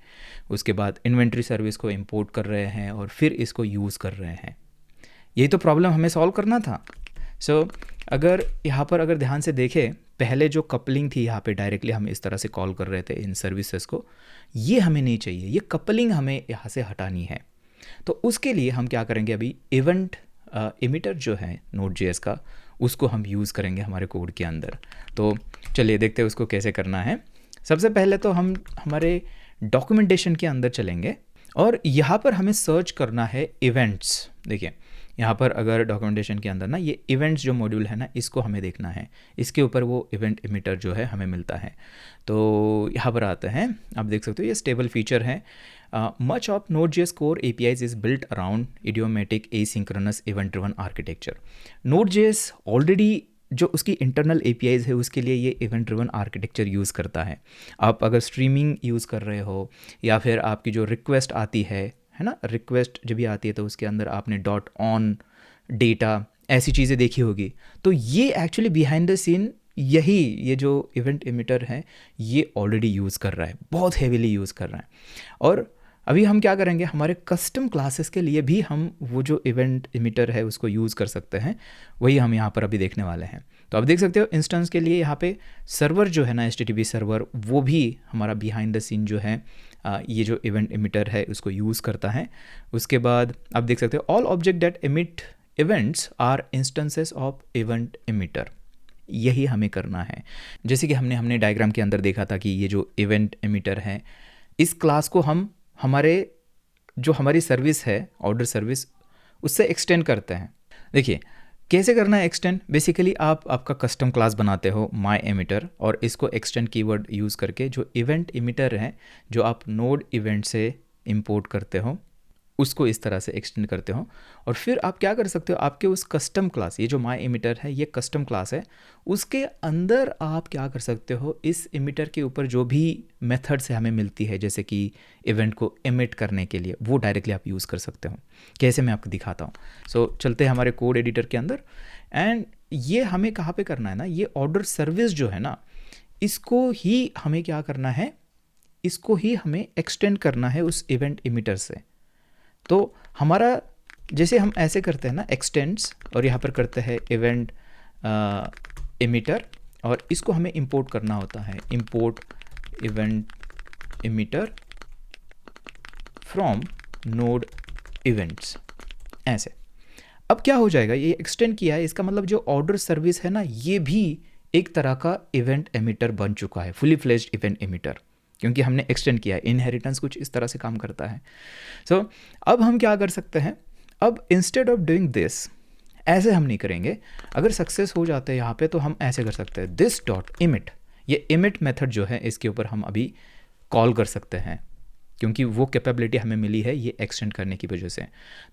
उसके बाद इन्वेंट्री सर्विस को इंपोर्ट कर रहे हैं और फिर इसको यूज़ कर रहे हैं। यही तो प्रॉब्लम हमें सॉल्व करना था। अगर यहाँ पर अगर ध्यान से देखें, पहले जो कपलिंग थी यहाँ पे डायरेक्टली हम इस तरह से कॉल कर रहे थे इन सर्विसेज को, ये हमें नहीं चाहिए। ये कपलिंग हमें यहाँ से हटानी है। तो उसके लिए हम क्या करेंगे, अभी इवेंट इमिटर जो है Node.js का, उसको हम यूज़ करेंगे हमारे कोड के अंदर। तो चलिए देखते हैं उसको कैसे करना है। सबसे पहले तो हम हमारे डॉक्यूमेंटेशन के अंदर चलेंगे और यहाँ पर हमें सर्च करना है इवेंट्स। देखिए यहाँ पर अगर डॉक्यूमेंटेशन के अंदर ना ये इवेंट्स जो मॉड्यूल है ना, इसको हमें देखना है। इसके ऊपर वो इवेंट इमिटर जो है हमें मिलता है। तो यहाँ पर आते हैं, आप देख सकते हो ये स्टेबल फीचर है। Much of Node.js core APIs is built around idiomatic asynchronous event driven architecture. Node.js already जो उसकी इंटरनल APIs है उसके लिए ये इवेंट ड्रिवन आर्किटेक्चर यूज़ करता है। आप अगर स्ट्रीमिंग यूज़ कर रहे हो या फिर आपकी जो रिक्वेस्ट आती है ना, रिक्वेस्ट जब भी आती है तो उसके अंदर आपने डॉट ऑन डेटा ऐसी चीज़ें देखी होगी। तो ये एक्चुअली बिहाइंड द सीन ये जो इवेंट इमिटर है ये ऑलरेडी यूज़ कर रहा है, बहुत हेवीली यूज़ कर रहा है। और अभी हम क्या करेंगे, हमारे कस्टम क्लासेस के लिए भी हम वो जो इवेंट इमिटर है उसको यूज़ कर सकते हैं। वही हम यहाँ पर अभी देखने वाले हैं। तो आप देख सकते हो इंस्टेंस के लिए यहाँ पे सर्वर जो है ना, HTTP सर्वर, वो भी हमारा बिहाइंड द सीन जो है ये जो इवेंट इमिटर है उसको यूज़ करता है। उसके बाद आप देख सकते हो all object that emit events are instances of event emitter. यही हमें करना है। जैसे कि हमने डायग्राम के अंदर देखा था कि ये जो इवेंट इमिटर है, इस क्लास को हम हमारी सर्विस है ऑर्डर सर्विस, उससे एक्सटेंड करते हैं। देखिए कैसे करना है एक्सटेंड। बेसिकली आपका कस्टम क्लास बनाते हो माई एमिटर और इसको एक्सटेंड कीवर्ड यूज़ करके जो इवेंट इमिटर है जो आप नोड इवेंट से इंपोर्ट करते हो उसको इस तरह से एक्सटेंड करते हो। और फिर आप क्या कर सकते हो, आपके उस कस्टम क्लास, ये जो माई इमिटर है ये कस्टम क्लास है, उसके अंदर आप क्या कर सकते हो, इस इमिटर के ऊपर जो भी मेथड से हमें मिलती है जैसे कि इवेंट को इमिट करने के लिए, वो डायरेक्टली आप यूज़ कर सकते हो। कैसे मैं आपको दिखाता हूँ। चलते हैं हमारे कोड एडिटर के अंदर। एंड ये हमें कहाँ पे करना है ना, ये ऑर्डर सर्विस जो है ना, इसको ही हमें क्या करना है, इसको ही हमें एक्सटेंड करना है उस इवेंट इमिटर से। तो हमारा जैसे हम ऐसे करते हैं ना एक्सटेंड्स, और यहाँ पर करते हैं इवेंट इमिटर, और इसको हमें इंपोर्ट करना होता है, import event emitter from node events, ऐसे। अब क्या हो जाएगा, ये एक्सटेंड किया है, इसका मतलब जो ऑर्डर सर्विस है ना, ये भी एक तरह का इवेंट एमिटर बन चुका है, फुली फ्लेज्ड इवेंट एमिटर, क्योंकि हमने एक्सटेंड किया है। इनहेरिटेंस कुछ इस तरह से काम करता है। अब हम क्या कर सकते हैं, अब इंस्टेड ऑफ डूइंग दिस, ऐसे हम नहीं करेंगे। अगर सक्सेस हो जाते हैं यहाँ पे तो हम ऐसे कर सकते हैं, दिस डॉट इमिट, ये इमिट मेथड जो है इसके ऊपर हम अभी कॉल कर सकते हैं, क्योंकि वो कैपेबिलिटी हमें मिली है ये एक्सटेंड करने की वजह से।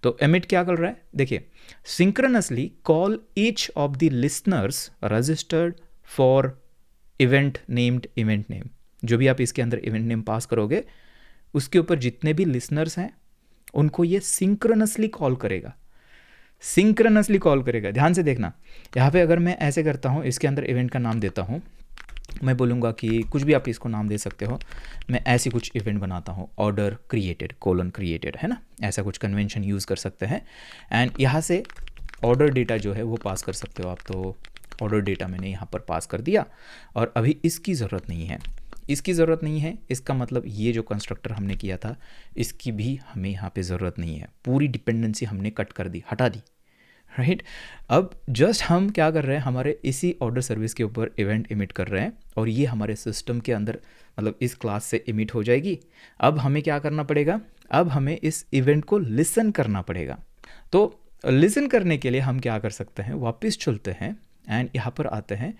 तो इमिट क्या कर रहा है, देखिए, synchronously call each of the listeners registered for event named event name. जो भी आप इसके अंदर इवेंट नेम पास करोगे उसके ऊपर जितने भी लिसनर्स हैं उनको ये सिंक्रोनसली कॉल करेगा, सिंक्रोनसली कॉल करेगा। ध्यान से देखना, यहाँ पे अगर मैं ऐसे करता हूँ, इसके अंदर इवेंट का नाम देता हूँ, मैं बोलूँगा कि कुछ भी आप इसको नाम दे सकते हो, मैं ऐसी कुछ इवेंट बनाता हूँ, ऑर्डर क्रिएटेड कोलन क्रिएटेड, है ना, ऐसा कुछ कन्वेंशन यूज़ कर सकते हैं। एंड यहाँ से ऑर्डर डेटा जो है वो पास कर सकते हो आप। तो ऑर्डर डेटा मैंने यहाँ पर पास कर दिया, और अभी इसकी ज़रूरत नहीं है, इसकी ज़रूरत नहीं है। इसका मतलब ये जो कंस्ट्रक्टर हमने किया था इसकी भी हमें यहाँ पे ज़रूरत नहीं है, पूरी डिपेंडेंसी हमने कट कर दी, हटा दी, राइट। अब जस्ट हम क्या कर रहे हैं, हमारे इसी ऑर्डर सर्विस के ऊपर इवेंट इमिट कर रहे हैं, और ये हमारे सिस्टम के अंदर मतलब इस क्लास से इमिट हो जाएगी। अब हमें क्या करना पड़ेगा, अब हमें इस इवेंट को लिसन करना पड़ेगा। तो लिसन करने के लिए हम क्या कर सकते हैं, वापस चलते हैं एंड यहाँ पर आते हैं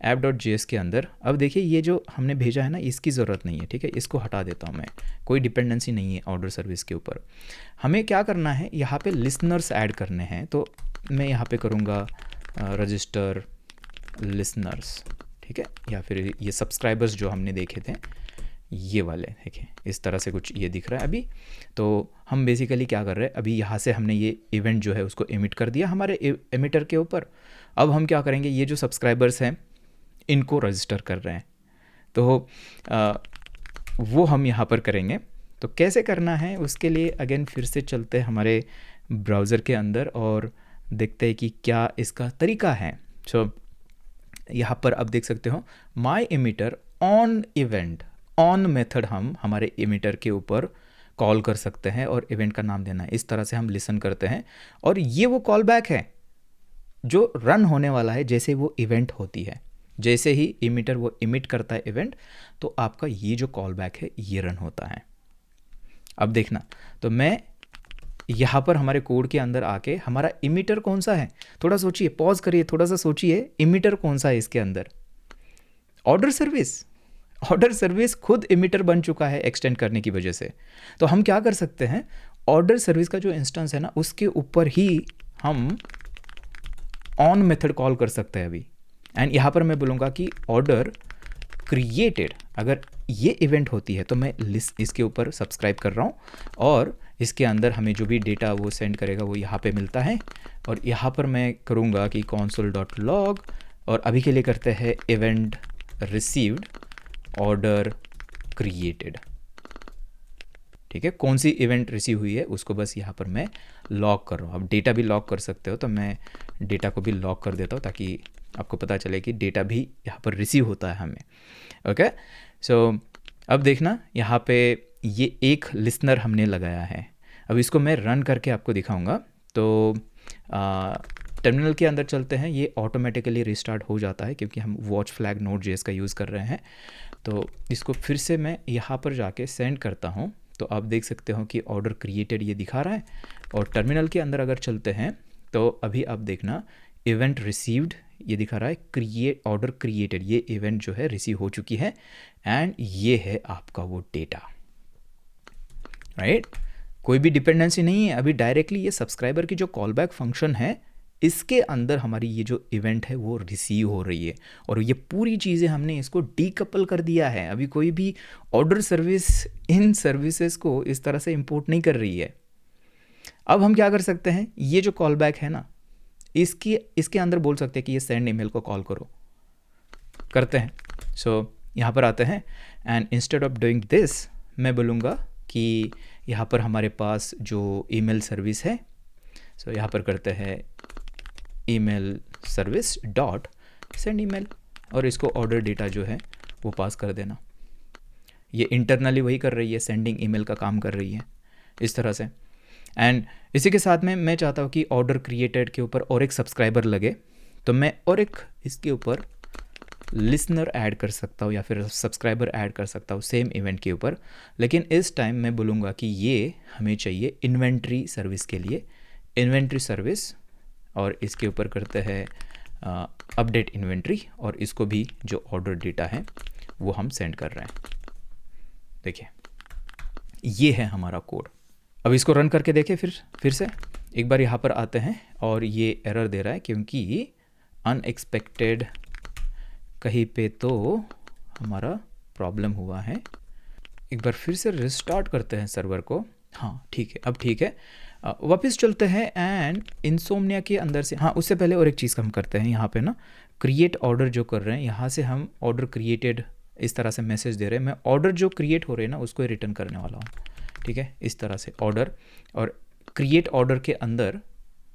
app.js के अंदर। अब देखिए ये जो हमने भेजा है ना, इसकी ज़रूरत नहीं है, ठीक है, इसको हटा देता हूँ मैं, कोई डिपेंडेंसी नहीं है ऑर्डर सर्विस के ऊपर। हमें क्या करना है, यहाँ पे लिसनर्स ऐड करने हैं। तो मैं यहाँ पे करूँगा रजिस्टर लिसनर्स, ठीक है, या फिर ये सब्सक्राइबर्स जो हमने देखे थे ये वाले देखिए, इस तरह से कुछ ये दिख रहा है अभी। तो हम बेसिकली क्या कर रहे हैं, अभी यहाँ से हमने ये इवेंट जो है उसको एमिट कर दिया हमारे एमिटर के ऊपर। अब हम क्या करेंगे, ये जो सब्सक्राइबर्स हैं इनको रजिस्टर कर रहे हैं, तो वो हम यहाँ पर करेंगे। तो कैसे करना है उसके लिए अगेन फिर से चलते हैं हमारे ब्राउज़र के अंदर और देखते हैं कि क्या इसका तरीका है। सो यहाँ पर आप देख सकते हो my emitter on event, on method हम हमारे एमिटर के ऊपर कॉल कर सकते हैं और इवेंट का नाम देना है। इस तरह से हम लिसन करते हैं और ये वो कॉल बैक है जो रन होने वाला है जैसे वो इवेंट होती है। जैसे ही एमिटर वो इमिट करता है इवेंट, तो आपका ये जो कॉल बैक है ये रन होता है। अब देखना, तो मैं यहाँ पर हमारे कोड के अंदर आके हमारा इमिटर कौन सा है, थोड़ा सोचिए, पॉज करिए, थोड़ा सा सोचिए, इमिटर कौन सा है इसके अंदर, ऑर्डर सर्विस। ऑर्डर सर्विस खुद इमिटर बन चुका है एक्सटेंड करने की वजह से। तो हम क्या कर सकते हैं, ऑर्डर सर्विस का जो इंस्टेंस है ना उसके ऊपर ही हम ऑन मेथड कॉल कर सकते हैं अभी। एंड यहाँ पर मैं बोलूँगा कि ऑर्डर क्रिएटेड, अगर ये इवेंट होती है तो मैं लिस्ट इसके ऊपर सब्सक्राइब कर रहा हूँ और इसके अंदर हमें जो भी डेटा वो सेंड करेगा वो यहाँ पे मिलता है। और यहाँ पर मैं करूँगा कि console.log और अभी के लिए करते हैं इवेंट रिसीव्ड ऑर्डर क्रिएटेड। ठीक है, कौन सी इवेंट रिसीव हुई है उसको बस यहाँ पर मैं लॉग कर रहा हूँ। अब डेटा भी लॉग कर सकते हो, तो मैं डेटा को भी लॉग कर देता हूँ ताकि आपको पता चले कि डेटा भी यहाँ पर रिसीव होता है हमें। ओके, सो अब देखना यहाँ पे ये एक लिसनर हमने लगाया है। अब इसको मैं रन करके आपको दिखाऊंगा। तो टर्मिनल के अंदर चलते हैं, ये ऑटोमेटिकली रिस्टार्ट हो जाता है क्योंकि हम वॉच फ्लैग नोड.js का यूज़ कर रहे हैं। तो इसको फिर से मैं यहाँ पर जाके सेंड करता हूँ, तो आप देख सकते हो कि ऑर्डर क्रिएटेड ये दिखा रहा है। और टर्मिनल के अंदर अगर चलते हैं तो अभी आप देखना इवेंट रिसीव्ड ये दिखा रहा है, क्रिएट ऑर्डर क्रिएटेड, ये इवेंट जो है रिसीव हो चुकी है एंड ये है आपका वो डेटा, राइट। कोई भी डिपेंडेंसी नहीं है अभी, डायरेक्टली ये सब्सक्राइबर की जो कॉल बैक फंक्शन है इसके अंदर हमारी ये जो इवेंट है वो रिसीव हो रही है। और ये पूरी चीज़ें हमने इसको डीकपल कर दिया है। अभी कोई भी ऑर्डर सर्विस इन सर्विसेज को इस तरह से इंपोर्ट नहीं कर रही है। अब हम क्या कर सकते हैं, ये जो कॉल बैक है ना इसके अंदर बोल सकते हैं कि ये सेंड ईमेल को कॉल करो, करते हैं। सो यहाँ पर आते हैं and instead of doing this मैं बोलूँगा कि यहाँ पर हमारे पास जो ईमेल सर्विस है, सो यहाँ पर करते हैं email service dot send email और इसको ऑर्डर डेटा जो है वो पास कर देना। ये इंटरनली वही कर रही है, सेंडिंग ईमेल का काम कर रही है इस तरह से। एंड इसी के साथ में मैं चाहता हूँ कि ऑर्डर क्रिएटेड के ऊपर और एक सब्सक्राइबर लगे, तो मैं और एक इसके ऊपर लिसनर ऐड कर सकता हूँ या फिर सब्सक्राइबर ऐड कर सकता हूँ सेम इवेंट के ऊपर। लेकिन इस टाइम मैं बोलूँगा कि ये हमें चाहिए इन्वेंट्री सर्विस के लिए, इन्वेंट्री सर्विस, और इसके ऊपर करते हैं अपडेट इन्वेंट्री और इसको भी जो ऑर्डर डेटा है वो हम सेंड कर रहे हैं। देखिए ये है हमारा कोड। अब इसको रन करके देखें फिर से एक बार यहाँ पर आते हैं और ये एरर दे रहा है क्योंकि अनएक्सपेक्टेड कहीं पे तो हमारा प्रॉब्लम हुआ है। एक बार फिर से रिस्टार्ट करते हैं सर्वर को। हाँ ठीक है, अब ठीक है। वापस चलते हैं एंड इंसोम्निया के अंदर से, हाँ उससे पहले और एक चीज़ हम करते हैं यहाँ पे ना, क्रिएट ऑर्डर जो कर रहे हैं यहाँ से हम ऑर्डर क्रिएटेड इस तरह से मैसेज दे रहे हैं। मैं ऑर्डर जो क्रिएट हो रहे हैं ना उसको रिटर्न करने वाला हूँ, ठीक है। इस तरह से ऑर्डर और क्रिएट ऑर्डर के अंदर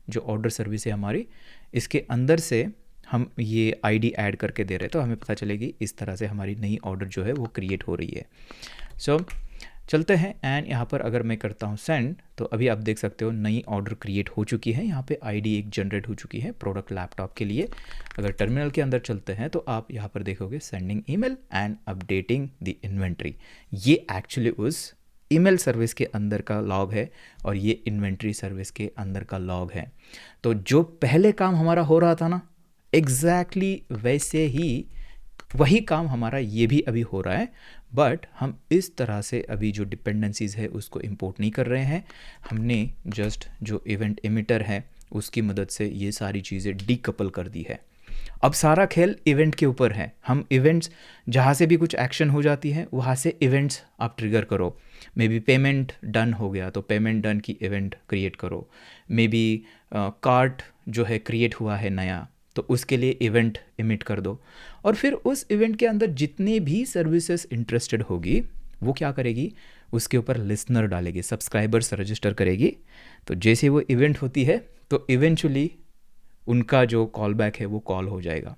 जो ऑर्डर सर्विस है हमारी, इसके अंदर से हम ये आईडी ऐड करके दे रहे हैं तो हमें पता चलेगी इस तरह से हमारी नई ऑर्डर जो है वो क्रिएट हो रही है। सो चलते हैं एंड यहाँ पर अगर मैं करता हूँ सेंड, तो अभी आप देख सकते हो नई ऑर्डर क्रिएट हो चुकी है। यहाँ पे आईडी एक जनरेट हो चुकी है प्रोडक्ट लैपटॉप के लिए। अगर टर्मिनल के अंदर चलते हैं तो आप यहाँ पर देखोगे sending email and updating the inventory. ये एक्चुअली उस ईमेल सर्विस के अंदर का लॉग है और ये इन्वेंट्री सर्विस के अंदर का लॉग है। तो जो पहले काम हमारा हो रहा था ना, एग्जैक्टली वैसे ही वही काम हमारा ये भी अभी हो रहा है, बट हम इस तरह से अभी जो डिपेंडेंसीज है उसको इंपोर्ट नहीं कर रहे हैं। हमने जस्ट जो इवेंट एमिटर है उसकी मदद से ये सारी चीज़ें डीकपल कर दी है। अब सारा खेल इवेंट के ऊपर है। हम इवेंट्स जहाँ से भी कुछ एक्शन हो जाती है वहाँ से इवेंट्स आप ट्रिगर करो। मे बी पेमेंट डन हो गया तो पेमेंट डन की इवेंट क्रिएट करो। मे बी कार्ट जो है क्रिएट हुआ है नया तो उसके लिए इवेंट इमिट कर दो। और फिर उस इवेंट के अंदर जितने भी सर्विसेज इंटरेस्टेड होगी वो क्या करेगी, उसके ऊपर लिसनर डालेगी, सब्सक्राइबर्स रजिस्टर करेगी। तो जैसे वो इवेंट होती है तो इवेंचुअली उनका जो कॉल बैक है वो कॉल हो जाएगा।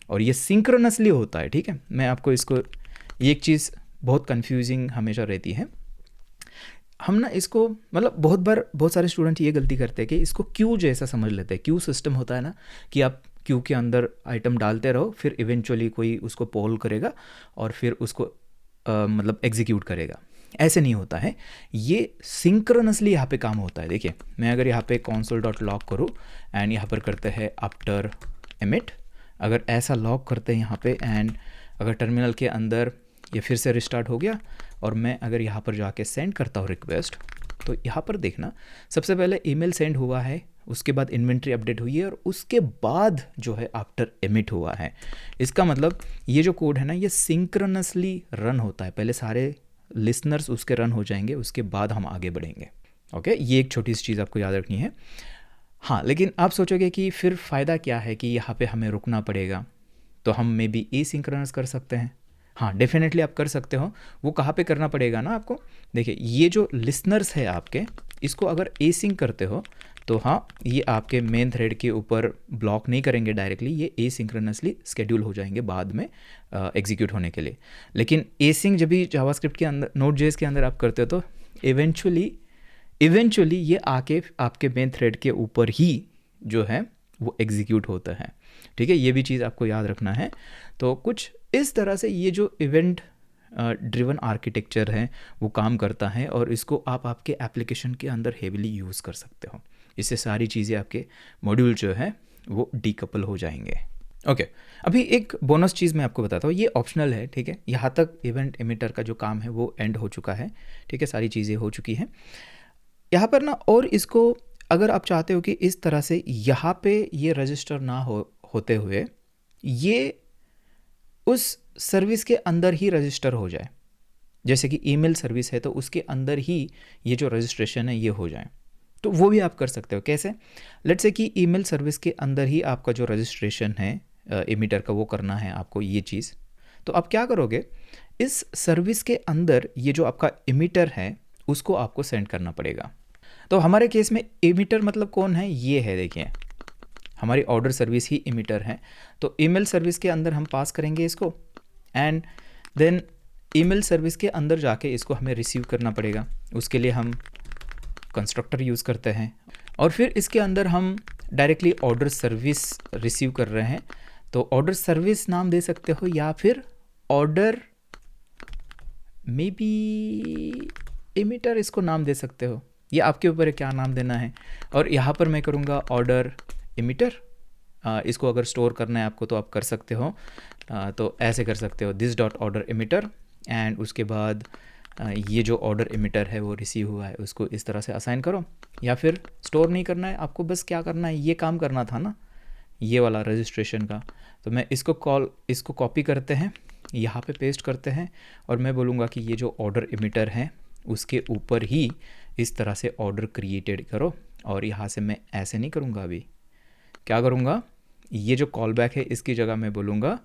और ये सिंक्रोनसली होता है, ठीक है। मैं आपको इसको, ये एक चीज़ बहुत कंफ्यूजिंग हमेशा रहती है। हम ना इसको मतलब बहुत बार बहुत सारे स्टूडेंट ये गलती करते हैं कि इसको क्यू जैसा समझ लेते हैं। क्यू सिस्टम होता है ना कि आप क्यू के अंदर आइटम डालते रहो, फिर इवेंचुअली कोई उसको पोल करेगा और फिर उसको मतलब एग्जीक्यूट करेगा। ऐसे नहीं होता है, ये सिंक्रोनसली यहाँ पे काम होता है। देखिए मैं अगर यहाँ पे console.log करूँ एंड यहाँ पर करते हैं आफ्टर एमिट, अगर ऐसा लॉग करते हैं यहाँ पे एंड अगर टर्मिनल के अंदर ये फिर से रिस्टार्ट हो गया और मैं अगर यहाँ पर जाके सेंड करता हूँ रिक्वेस्ट, तो यहाँ पर देखना सबसे पहले ईमेल सेंड हुआ है, उसके बाद इन्वेंट्री अपडेट हुई है और उसके बाद जो है आफ्टर एमिट हुआ है। इसका मतलब ये जो कोड है ना ये सिंक्रोनसली रन होता है। पहले सारे लिसनर्स उसके रन हो जाएंगे, उसके बाद हम आगे बढ़ेंगे। ओके, ये एक छोटी सी चीज़ आपको याद रखनी है। हाँ, लेकिन आप सोचोगे कि फिर फ़ायदा क्या है कि यहाँ पे हमें रुकना पड़ेगा, तो हम मे बी एसिंक्रोनस कर सकते हैं। हाँ, डेफिनेटली आप कर सकते हो। वो कहाँ पे करना पड़ेगा ना आपको, देखिए ये जो लिसनर्स है आपके, इसको अगर एसिंक करते हो तो हाँ ये आपके मेन थ्रेड के ऊपर ब्लॉक नहीं करेंगे डायरेक्टली, ये एसिंक्रोनसली स्केड्यूल हो जाएंगे बाद में एग्जीक्यूट होने के लिए। लेकिन एसिंक जब भी जावास्क्रिप्ट के अंदर, नोड.जेएस के अंदर आप करते हो तो इवेंचुअली ये आके आपके मेन थ्रेड के ऊपर ही जो है वो एग्जीक्यूट होता है। ठीक है, ये भी चीज़ आपको याद रखना है। तो कुछ इस तरह से ये जो इवेंट ड्रिवन आर्किटेक्चर है वो काम करता है और इसको आप आपके एप्लीकेशन के अंदर हेविली यूज़ कर सकते हो। इससे सारी चीज़ें आपके मॉड्यूल जो है वो डीकपल हो जाएंगे। ओके, अभी एक बोनस चीज़ मैं आपको बताता हूँ, ये ऑप्शनल है, ठीक है। यहाँ तक इवेंट एमिटर का जो काम है वो एंड हो चुका है, ठीक है, सारी चीज़ें हो चुकी हैं यहाँ पर ना। और इसको अगर आप चाहते हो कि इस तरह से यहाँ पे ये रजिस्टर ना होते हुए ये उस सर्विस के अंदर ही रजिस्टर हो जाए, जैसे कि ईमेल सर्विस है तो उसके अंदर ही ये जो रजिस्ट्रेशन है ये हो जाए, तो वो भी आप कर सकते हो। कैसे, लेट्स से कि ईमेल सर्विस के अंदर ही आपका जो रजिस्ट्रेशन है एमिटर का वो करना है आपको ये चीज़, तो आप क्या करोगे, इस सर्विस के अंदर ये जो आपका एमिटर है उसको आपको सेंड करना पड़ेगा। तो हमारे केस में एमिटर मतलब कौन है, ये है, देखिए हमारी ऑर्डर सर्विस ही एमिटर है। तो ईमेल सर्विस के अंदर हम पास करेंगे इसको एंड देन ईमेल सर्विस के अंदर जाके इसको हमें रिसीव करना पड़ेगा। उसके लिए हम कंस्ट्रक्टर यूज़ करते हैं और फिर इसके अंदर हम डायरेक्टली ऑर्डर सर्विस रिसीव कर रहे हैं, तो ऑर्डर सर्विस नाम दे सकते हो या फिर ऑर्डर मे बी एमिटर इसको नाम दे सकते हो, ये आपके ऊपर है क्या नाम देना है। और यहाँ पर मैं करूँगा ऑर्डर एमिटर। इसको अगर स्टोर करना है आपको तो आप कर सकते हो, तो ऐसे कर सकते हो this dot order emitter and उसके बाद ये जो ऑर्डर एमिटर है वो रिसीव हुआ है उसको इस तरह से असाइन करो। या फिर स्टोर नहीं करना है आपको, बस क्या करना है, ये काम करना था ना ये वाला रजिस्ट्रेशन का, तो मैं इसको कॉपी करते हैं, यहाँ पे पेस्ट करते हैं और मैं बोलूँगा कि ये जो ऑर्डर एमिटर है उसके ऊपर ही इस तरह से ऑर्डर क्रिएटेड करो। और यहाँ से मैं ऐसे नहीं करूँगा, अभी क्या करूँगा, ये जो कॉल बैक है इसकी जगह मैं बोलूँगा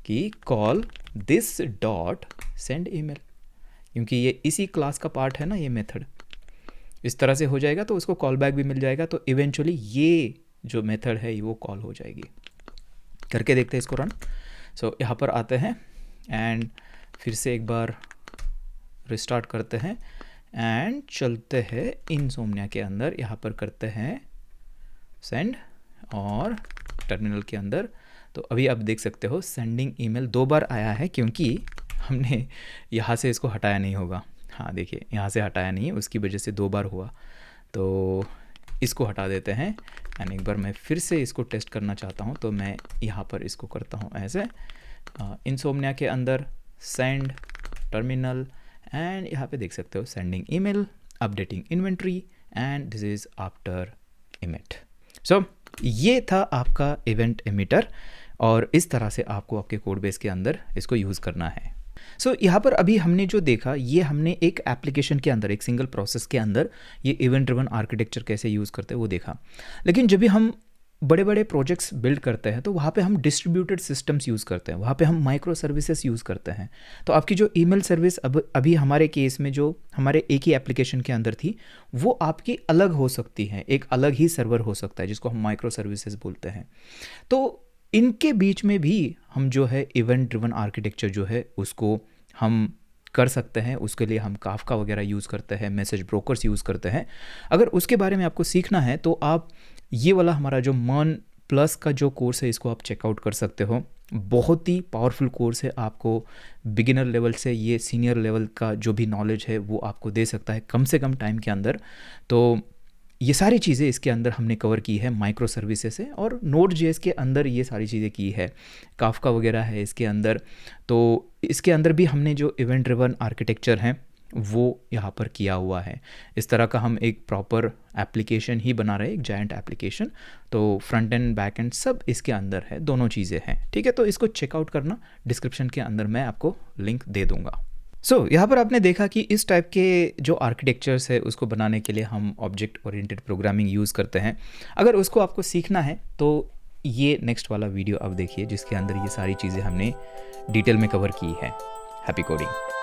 कि call this dot send email, क्योंकि ये इसी क्लास का पार्ट है ना ये मेथड, इस तरह से हो जाएगा तो उसको कॉल बैक भी मिल जाएगा। तो इवेंचुअली ये जो मेथड है वो कॉल हो जाएगी। करके देखते हैं इसको रन। सो यहाँ पर आते हैं एंड फिर से एक बार रिस्टार्ट करते हैं एंड चलते हैं इनसोम्निया के अंदर, यहाँ पर करते हैं सेंड और टर्मिनल के अंदर। तो अभी आप देख सकते हो सेंडिंग ईमेल 2 बार आया है क्योंकि हमने यहाँ से इसको हटाया नहीं होगा। हाँ देखिए यहाँ से हटाया नहीं है, उसकी वजह से 2 बार हुआ। तो इसको हटा देते हैं एंड एक बार मैं फिर से इसको टेस्ट करना चाहता हूँ, तो मैं यहाँ पर इसको करता हूँ ऐसे इनसोम्निया के अंदर सेंड टर्मिनल एंड यहाँ पे देख सकते हो sending email, updating inventory and this is after emit. So ये था आपका इवेंट एमिटर और इस तरह से आपको आपके कोड बेस के अंदर इसको यूज़ करना है। सो यहाँ पर अभी हमने जो देखा, ये हमने एक एप्लीकेशन के अंदर, एक सिंगल प्रोसेस के अंदर ये इवेंट ड्रिवन आर्किटेक्चर कैसे यूज़ करते हैं वो देखा। लेकिन जब भी हम बड़े बड़े प्रोजेक्ट्स बिल्ड करते हैं तो वहाँ पे हम डिस्ट्रीब्यूटेड सिस्टम्स यूज़ करते हैं, वहाँ पे हम माइक्रो सर्विसेज यूज़ करते हैं। तो आपकी जो ईमेल सर्विस अभी हमारे केस में जो हमारे एक ही एप्लीकेशन के अंदर थी, वो आपकी अलग हो सकती है, एक अलग ही सर्वर हो सकता है जिसको हम माइक्रो सर्विसेज बोलते हैं। तो इनके बीच में भी हम जो है इवेंट ड्रिवन आर्किटेक्चर जो है उसको हम कर सकते हैं। उसके लिए हम काफका वगैरह यूज़ करते हैं, मैसेज ब्रोकर्स यूज़ करते हैं। अगर उसके बारे में आपको सीखना है तो आप ये वाला हमारा जो मर्न प्लस का जो कोर्स है इसको आप चेकआउट कर सकते हो। बहुत ही पावरफुल कोर्स है, आपको बिगिनर लेवल से ये सीनियर लेवल का जो भी नॉलेज है वो आपको दे सकता है कम से कम टाइम के अंदर। तो ये सारी चीज़ें इसके अंदर हमने कवर की है माइक्रो सर्विसेज से, और नोड जेएस के अंदर ये सारी चीज़ें की है, काफका वगैरह है इसके अंदर। तो इसके अंदर भी हमने जो इवेंट ड्रिवन आर्किटेक्चर हैं वो यहाँ पर किया हुआ है। इस तरह का हम एक प्रॉपर एप्लीकेशन ही बना रहे हैं, एक जायंट एप्लीकेशन। तो फ्रंट एंड बैक एंड सब इसके अंदर है, दोनों चीज़ें हैं, ठीक है। तो इसको चेकआउट करना, डिस्क्रिप्शन के अंदर मैं आपको लिंक दे दूँगा। यहाँ पर आपने देखा कि इस टाइप के जो आर्किटेक्चर्स है उसको बनाने के लिए हम ऑब्जेक्ट ओरिएंटेड प्रोग्रामिंग यूज़ करते हैं। अगर उसको आपको सीखना है तो ये नेक्स्ट वाला वीडियो आप देखिए जिसके अंदर ये सारी चीज़ें हमने डिटेल में कवर की है। Happy coding.